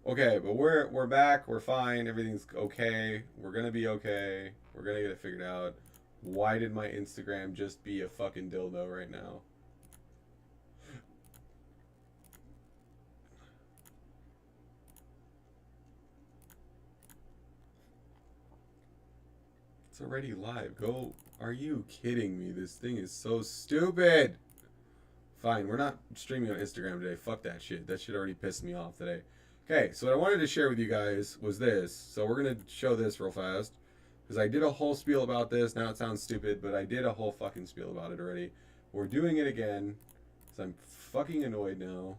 Okay, but we're back. We're fine. Everything's okay. We're gonna be okay. We're gonna get it figured out. Why did my Instagram just be a fucking dildo right now? It's already live. Go. Are you kidding me? This thing is so stupid. Fine, we're not streaming on Instagram today. Fuck that shit. That shit already pissed me off today. Okay, so what I wanted to share with you guys was this. So we're gonna show this real fast because I did a whole spiel about this. Now it sounds stupid, but I did a whole fucking spiel about it already. We're doing it again, so I'm fucking annoyed now.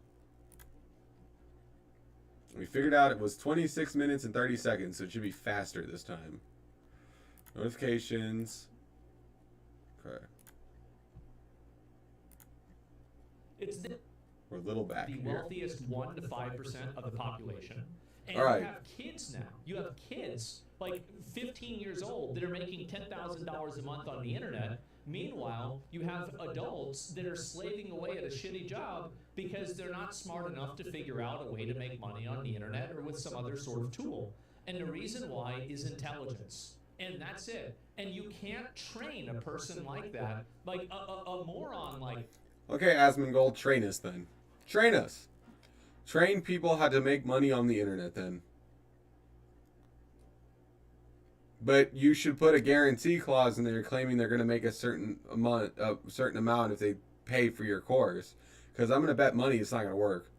We figured out it was 26 minutes and 30 seconds, so it should be faster this time. Notifications. Okay. It's We're a little back the here. wealthiest 1 to 5% of the population. And All right. you have kids now. You have kids like 15 years old that are making $10,000 a month on the internet. Meanwhile, you have adults that are slaving away at a shitty job because they're not smart enough to figure out a way to make money on the internet or with some other sort of tool. And the reason why is intelligence. And that's it. And you can't train a person like that, like a moron like. Okay, Asmongold, train us then. Train us. Train people how to make money on the internet then. But you should put a guarantee clause in there claiming they're going to make a certain amount if they pay for your course. Because I'm going to bet money it's not going to work.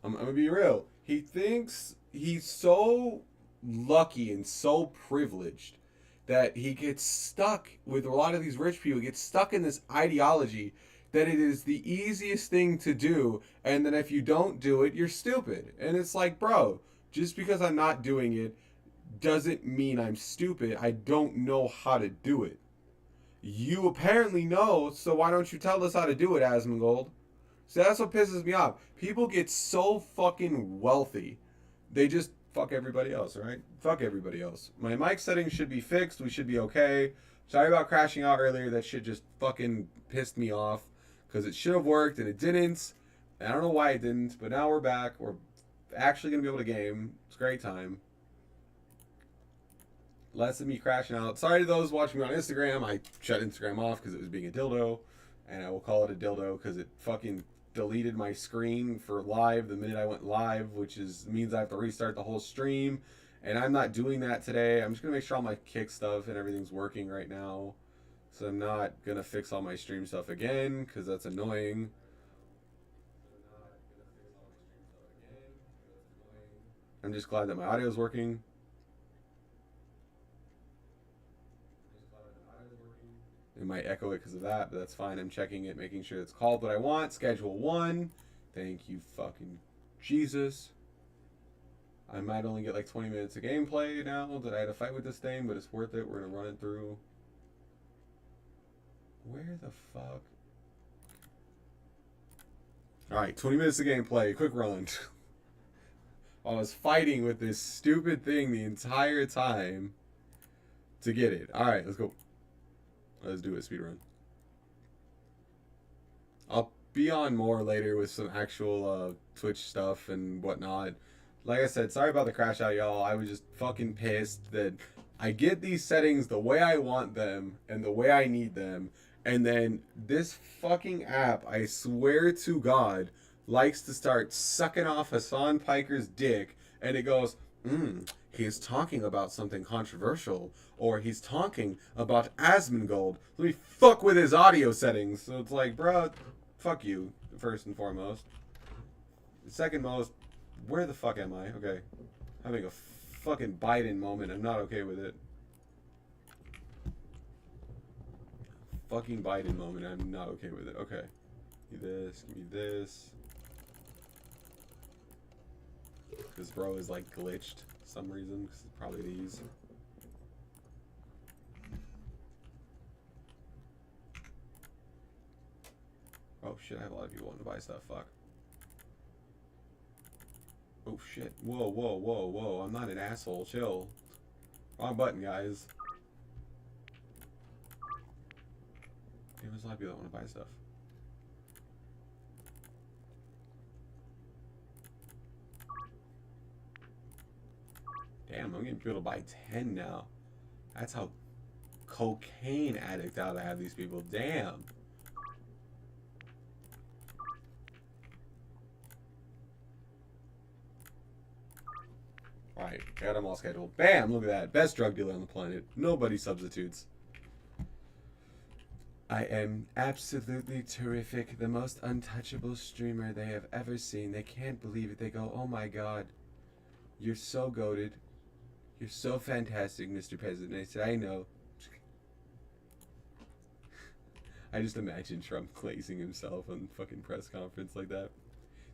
I'm going to be real. He thinks he's so lucky and so privileged that he gets stuck with a lot of these rich people, get stuck in this ideology that it is the easiest thing to do, and then if you don't do it, you're stupid. And it's like, bro, just because I'm not doing it doesn't mean I'm stupid. I don't know how to do it. You apparently know, so why don't you tell us how to do it, Asmongold? So that's what pisses me off. People get so fucking wealthy, they just fuck everybody else, right? Fuck everybody else. My mic settings should be fixed. We should be okay. Sorry about crashing out earlier. That shit just fucking pissed me off because it should have worked and it didn't. I don't know why it didn't, but now we're back. We're actually going to be able to game. It's a great time. Less of me crashing out. Sorry to those watching me on Instagram. I shut Instagram off because it was being a dildo. And I will call it a dildo because it fucking deleted my screen for live the minute I went live, which means I have to restart the whole stream. And I'm not doing that today. I'm just going to make sure all my kick stuff and everything's working right now. So I'm not going to fix all my stream stuff again because that's annoying. I'm just glad that my audio is working. It might echo it because of that, but that's fine. I'm checking it, making sure it's called what I want. Schedule 1. Thank you, fucking Jesus. I might only get like 20 minutes of gameplay now that I had to fight with this thing, but it's worth it. We're going to run it through. Where the fuck? Alright, 20 minutes of gameplay. Quick run. I was fighting with this stupid thing the entire time to get it. Alright, let's go. Let's do a speedrun. I'll be on more later with some actual Twitch stuff and whatnot. Like I said, sorry about the crash out, y'all. I was just fucking pissed that I get these settings the way I want them and the way I need them. And then this fucking app, I swear to God, likes to start sucking off Hassan Piker's dick. And it goes, he's talking about something controversial, or he's talking about Asmongold. Let me fuck with his audio settings. So it's like, bro, fuck you, first and foremost. Second most, where the fuck am I? Okay. Having a fucking Biden moment. I'm not okay with it. Fucking Biden moment. I'm not okay with it. Okay. Give me this. Give me this. This bro is like glitched for some reason. Cause it's probably these. Oh shit, I have a lot of people wanting to buy stuff. Fuck. Oh shit. Whoa, whoa, whoa, whoa. I'm not an asshole. Chill. Wrong button, guys. Damn, there's a lot of people that want to buy stuff. Damn, I'm getting people to buy 10 now. That's how cocaine addict out I have these people. Damn. Alright, got them all scheduled. Bam! Look at that. Best drug dealer on the planet. Nobody substitutes. I am absolutely terrific. The most untouchable streamer they have ever seen. They can't believe it. They go, oh my god. You're so goated. You're so fantastic, Mr. President. I said, I know. I just imagine Trump glazing himself on fucking press conference like that.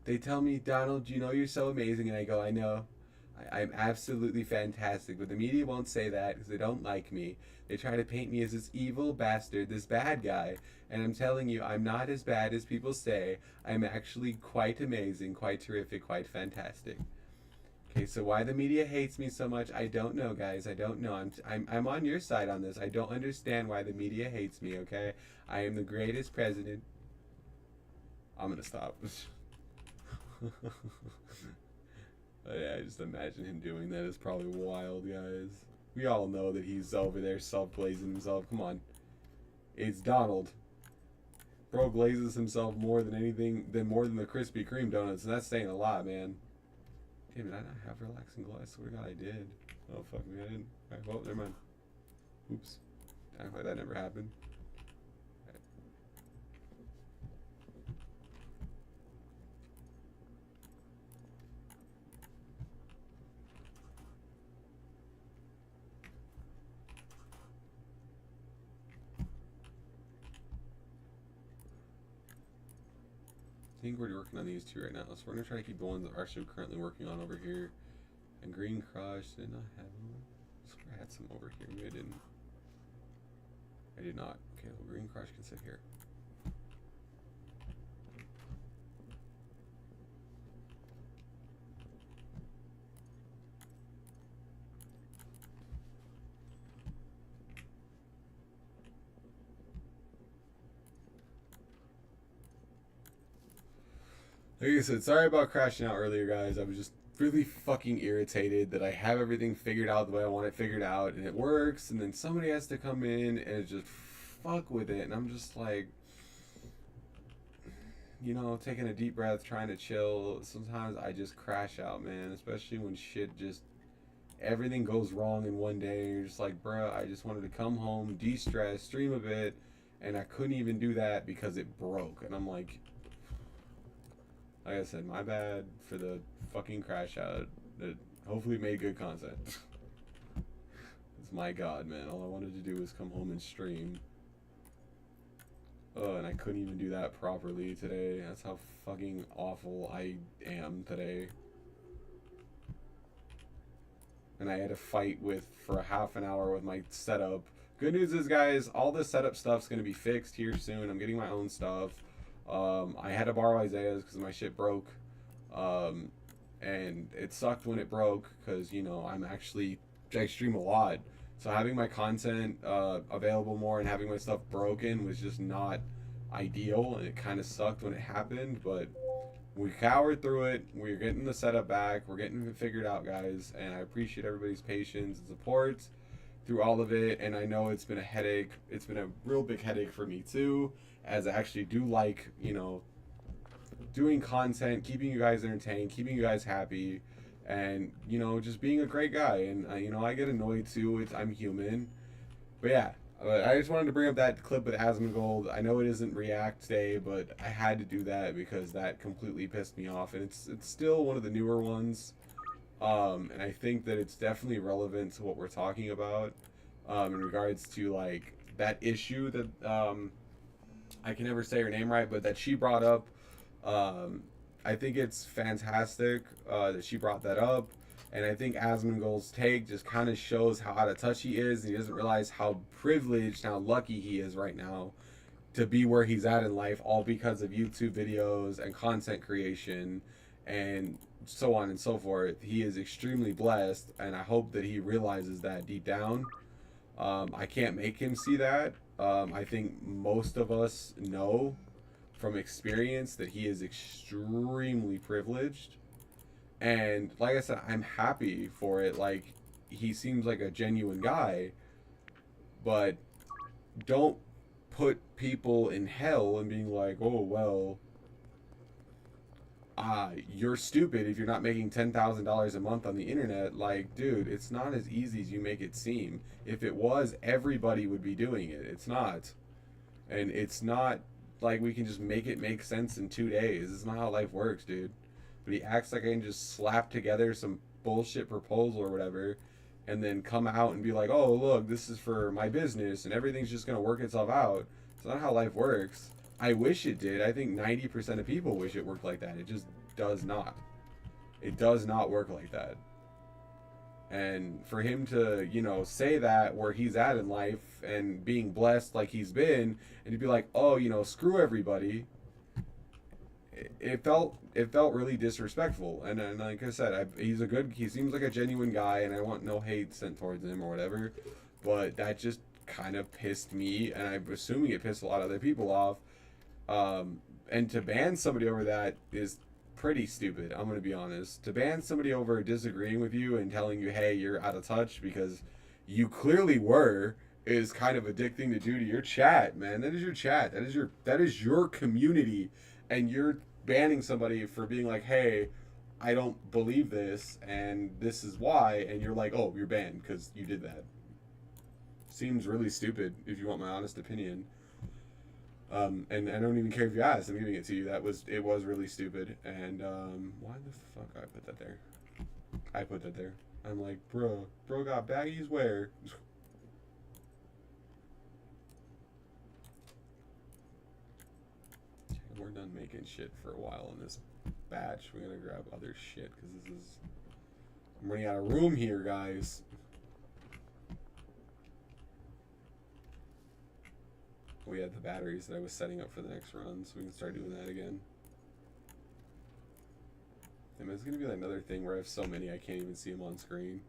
They tell me, Donald, you know you're so amazing. And I go, I know. I'm absolutely fantastic. But the media won't say that because they don't like me. They try to paint me as this evil bastard, this bad guy. And I'm telling you, I'm not as bad as people say. I'm actually quite amazing, quite terrific, quite fantastic. Okay, so why the media hates me so much, I don't know, guys. I don't know. I'm on your side on this. I don't understand why the media hates me, okay? I am the greatest president. I'm gonna stop. Yeah, I just imagine him doing that. It's probably wild, guys. We all know that he's over there self-glazing himself. Come on. It's Donald. Bro glazes himself more than the Krispy Kreme donuts, and that's saying a lot, man. Damn, did I not have relaxing glow? I swear to God I did. Oh, fuck me, I didn't. Alright, well, never mind. Oops. Act like that never happened. Right. I think we're working on these two right now, so we're gonna try to keep the ones that we're actually currently working on over here. And Green Crush, did not have them. I swear I had some over here. Maybe I didn't. I did not. Okay, well, Green Crush can sit here. Like I said, sorry about crashing out earlier, guys. I was just really fucking irritated that I have everything figured out the way I want it figured out, and it works, and then somebody has to come in and just fuck with it, and I'm just like, you know, taking a deep breath, trying to chill. Sometimes I just crash out, man, especially when shit just, everything goes wrong in one day, and you're just like, bruh, I just wanted to come home, de-stress, stream a bit, and I couldn't even do that because it broke, and I'm like I said, my bad for the fucking crash out. It hopefully made good content. It's my god, man. All I wanted to do was come home and stream. Oh, and I couldn't even do that properly today. That's how fucking awful I am today. And I had to fight for a half an hour with my setup. Good news is, guys, all this setup stuff's gonna be fixed here soon. I'm getting my own stuff. I had to borrow Isaiah's because my shit broke, and it sucked when it broke because, you know, I stream a lot, so having my content available more and having my stuff broken was just not ideal, and it kind of sucked when it happened, but we cowered through it. We're getting the setup back. We're getting it figured out, guys, and I appreciate everybody's patience and support through all of it, and I know it's been a headache. It's been a real big headache for me too, as I actually do like, you know, doing content, keeping you guys entertained, keeping you guys happy, and, you know, just being a great guy. And, you know, I get annoyed too. I'm human. But yeah, I just wanted to bring up that clip with Asmongold. I know it isn't React Day, but I had to do that because that completely pissed me off. And it's still one of the newer ones. And I think that it's definitely relevant to what we're talking about in regards to, like, that issue that I can never say her name right, but that she brought up. I think it's fantastic that she brought that up, and I think Asmongold's take just kind of shows how out of touch he is, and he doesn't realize how privileged, how lucky he is right now to be where he's at in life, all because of YouTube videos and content creation and so on and so forth. He is extremely blessed, and I hope that he realizes that deep down. I can't make him see that. I think most of us know from experience that he is extremely privileged, and like I said, I'm happy for it. Like, he seems like a genuine guy, but don't put people in hell and being like, oh well, you're stupid if you're not making $10,000 a month on the internet. Like, dude, it's not as easy as you make it seem. If it was, everybody would be doing it. It's not. And it's not like we can just make it make sense in 2 days. It's not how life works, dude. But he acts like I can just slap together some bullshit proposal or whatever and then come out and be like, oh, look, this is for my business and everything's just going to work itself out. It's not how life works. I wish it did. I think 90% of people wish it worked like that. It just does not. It does not work like that. And for him to, you know, say that where he's at in life and being blessed like he's been, and to be like, oh, you know, screw everybody, it felt really disrespectful. And like I said, he seems like a genuine guy, and I want no hate sent towards him or whatever. But that just kind of pissed me, and I'm assuming it pissed a lot of other people off. And to ban somebody over that is pretty stupid. I'm gonna be honest. To ban somebody over disagreeing with you and telling you, hey, you're out of touch because you clearly were, is kind of addicting to do to your chat, man. That is your chat. That is your community, and you're banning somebody for being like, hey, I don't believe this, and this is why, and you're like, oh, you're banned because you did that. Seems really stupid, if you want my honest opinion. And I don't even care if you asked. I'm giving it to you. It was really stupid. And why the fuck I put that there? I put that there. I'm like, bro got baggies where? We're done making shit for a while in this batch. We're gonna grab other shit because I'm running out of room here, guys. We had the batteries that I was setting up for the next run, so we can start doing that again. And it's gonna be like another thing where I have so many I can't even see them on screen.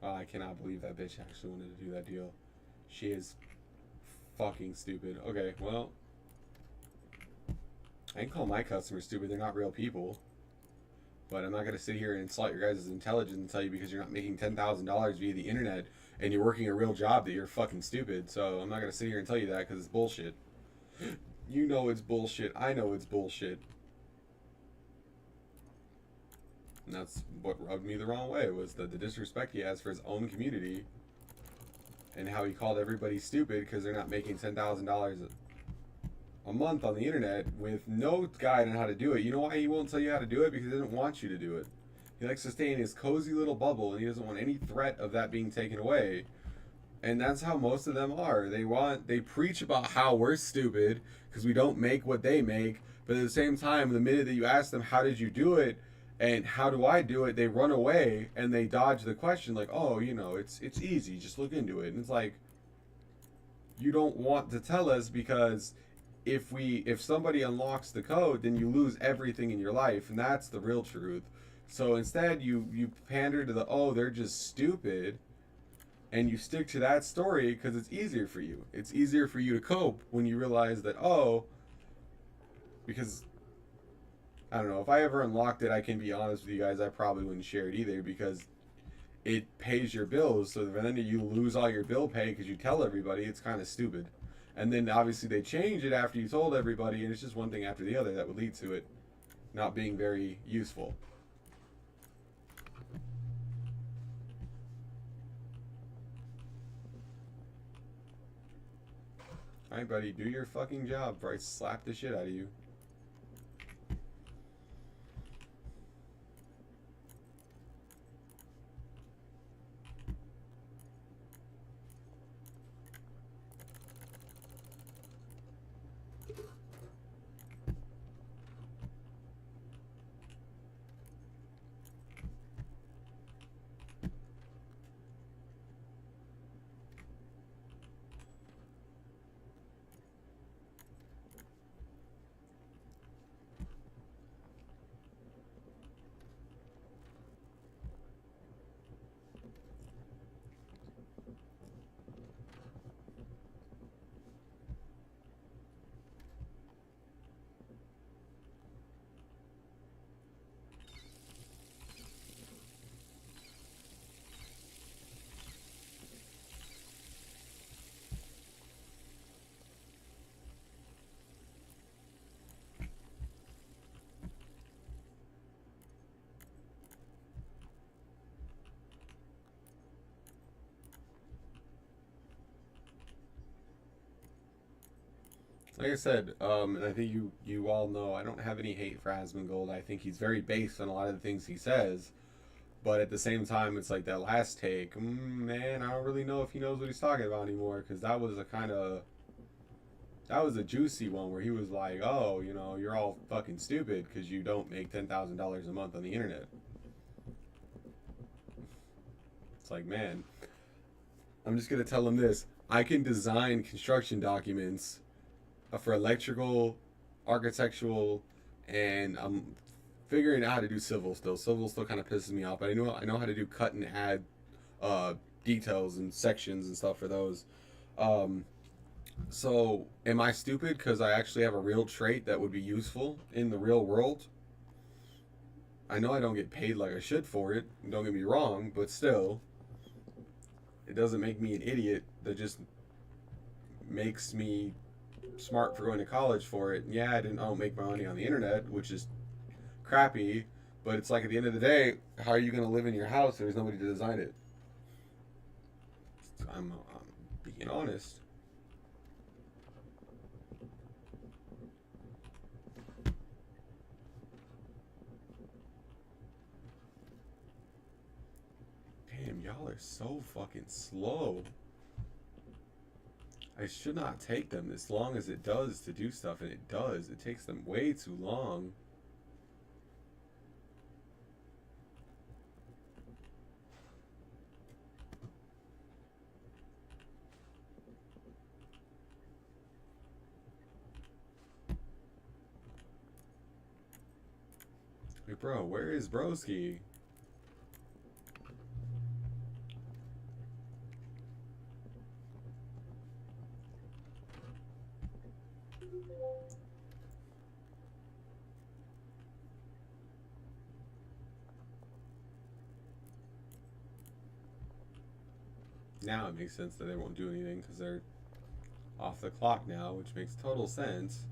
Oh, I cannot believe that bitch actually wanted to do that deal. She is fucking stupid. Okay, well, I can call my customers stupid. They're not real people. But I'm not going to sit here and insult your guys' intelligence and tell you because you're not making $10,000 via the internet and you're working a real job that you're fucking stupid. So I'm not going to sit here and tell you that because it's bullshit. You know it's bullshit. I know it's bullshit. And that's what rubbed me the wrong way, was the disrespect he has for his own community and how he called everybody stupid because they're not making $10,000 a month on the internet with no guide on how to do it. You know why he won't tell you how to do it? Because he doesn't want you to do it. He likes to stay in his cozy little bubble, and he doesn't want any threat of that being taken away. And that's how most of them are. They preach about how we're stupid because we don't make what they make, but at the same time, the minute that you ask them, how did you do it and how do I do it, they run away and they dodge the question like, oh, you know, it's easy, just look into it. And it's like, you don't want to tell us because if somebody unlocks the code, then you lose everything in your life, and that's the real truth. So instead, you pander to the, oh, they're just stupid, and you stick to that story because it's easier for you. It's easier for you to cope when you realize that, oh, because, I don't know, if I ever unlocked it, I can be honest with you guys, I probably wouldn't share it either because it pays your bills. So then you lose all your bill pay because you tell everybody. It's kind of stupid. And then obviously they change it after you told everybody, and it's just one thing after the other that would lead to it not being very useful. Alright, buddy, do your fucking job before I slap the shit out of you. Like I said, and I think you all know, I don't have any hate for Asmongold. I think he's very based on a lot of the things he says. But at the same time, it's like that last take, man, I don't really know if he knows what he's talking about anymore. Because that was a juicy one where he was like, oh, you know, you're all fucking stupid because you don't make $10,000 a month on the internet. It's like, man, I'm just going to tell him this. I can design construction documents for electrical, architectural, and I'm figuring out how to do civil still. Civil still kind of pisses me off, but I know how to do cut and add details and sections and stuff for those. Um, so am I stupid because I actually have a real trait that would be useful in the real world? I know I don't get paid like I should for it. Don't get me wrong, but still, it doesn't make me an idiot. That just makes me smart for going to college for it. Yeah, I don't make my money on the internet, which is crappy, but it's like at the end of the day, how are you going to live in your house if there's nobody to design it? I'm being honest. Damn, y'all are so fucking slow. I should not take them as long as it does to do stuff, and it does. It takes them way too long. Hey, bro, where is Broski? Now it makes sense that they won't do anything because they're off the clock now, which makes total sense.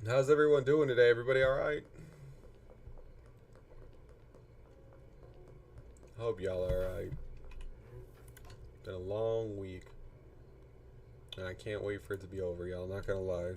How's everyone doing today? Everybody all right? Hope y'all are all right. Been a long week, and I can't wait for it to be over, y'all. Not gonna lie.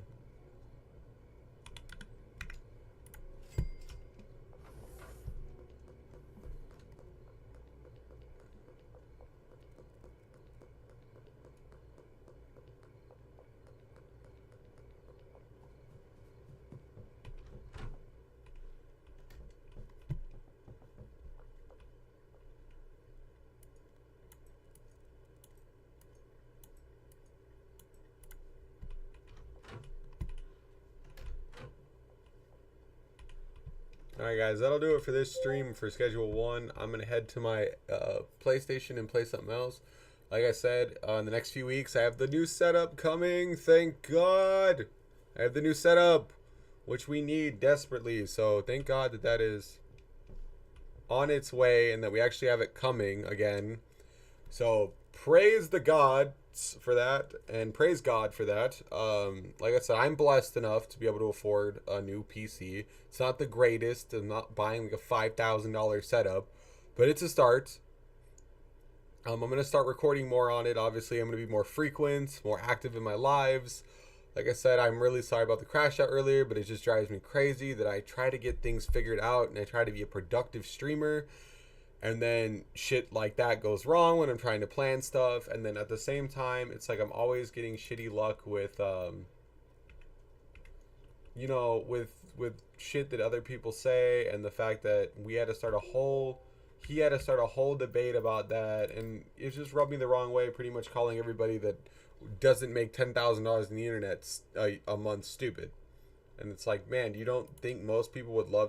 Alright guys, that'll do it for this stream for Schedule 1. I'm going to head to my PlayStation and play something else. Like I said, in the next few weeks, I have the new setup coming. Thank God! I have the new setup, which we need desperately. So thank God that that is on its way and that we actually have it coming again. So praise the gods for that, and praise God for that. Like I said, I'm blessed enough to be able to afford a new PC. It's not the greatest. I'm not buying like a $5,000 setup, but it's a start. I'm going to start recording more on it. Obviously, I'm going to be more frequent, more active in my lives. Like I said, I'm really sorry about the crash out earlier, but it just drives me crazy that I try to get things figured out and I try to be a productive streamer, and then shit like that goes wrong when I'm trying to plan stuff, and then at the same time, it's like I'm always getting shitty luck with with shit that other people say, and the fact that he had to start a whole debate about that, and it just rubbed me the wrong way, pretty much calling everybody that doesn't make $10,000 in the internet a month stupid. And it's like, man, you don't think most people would love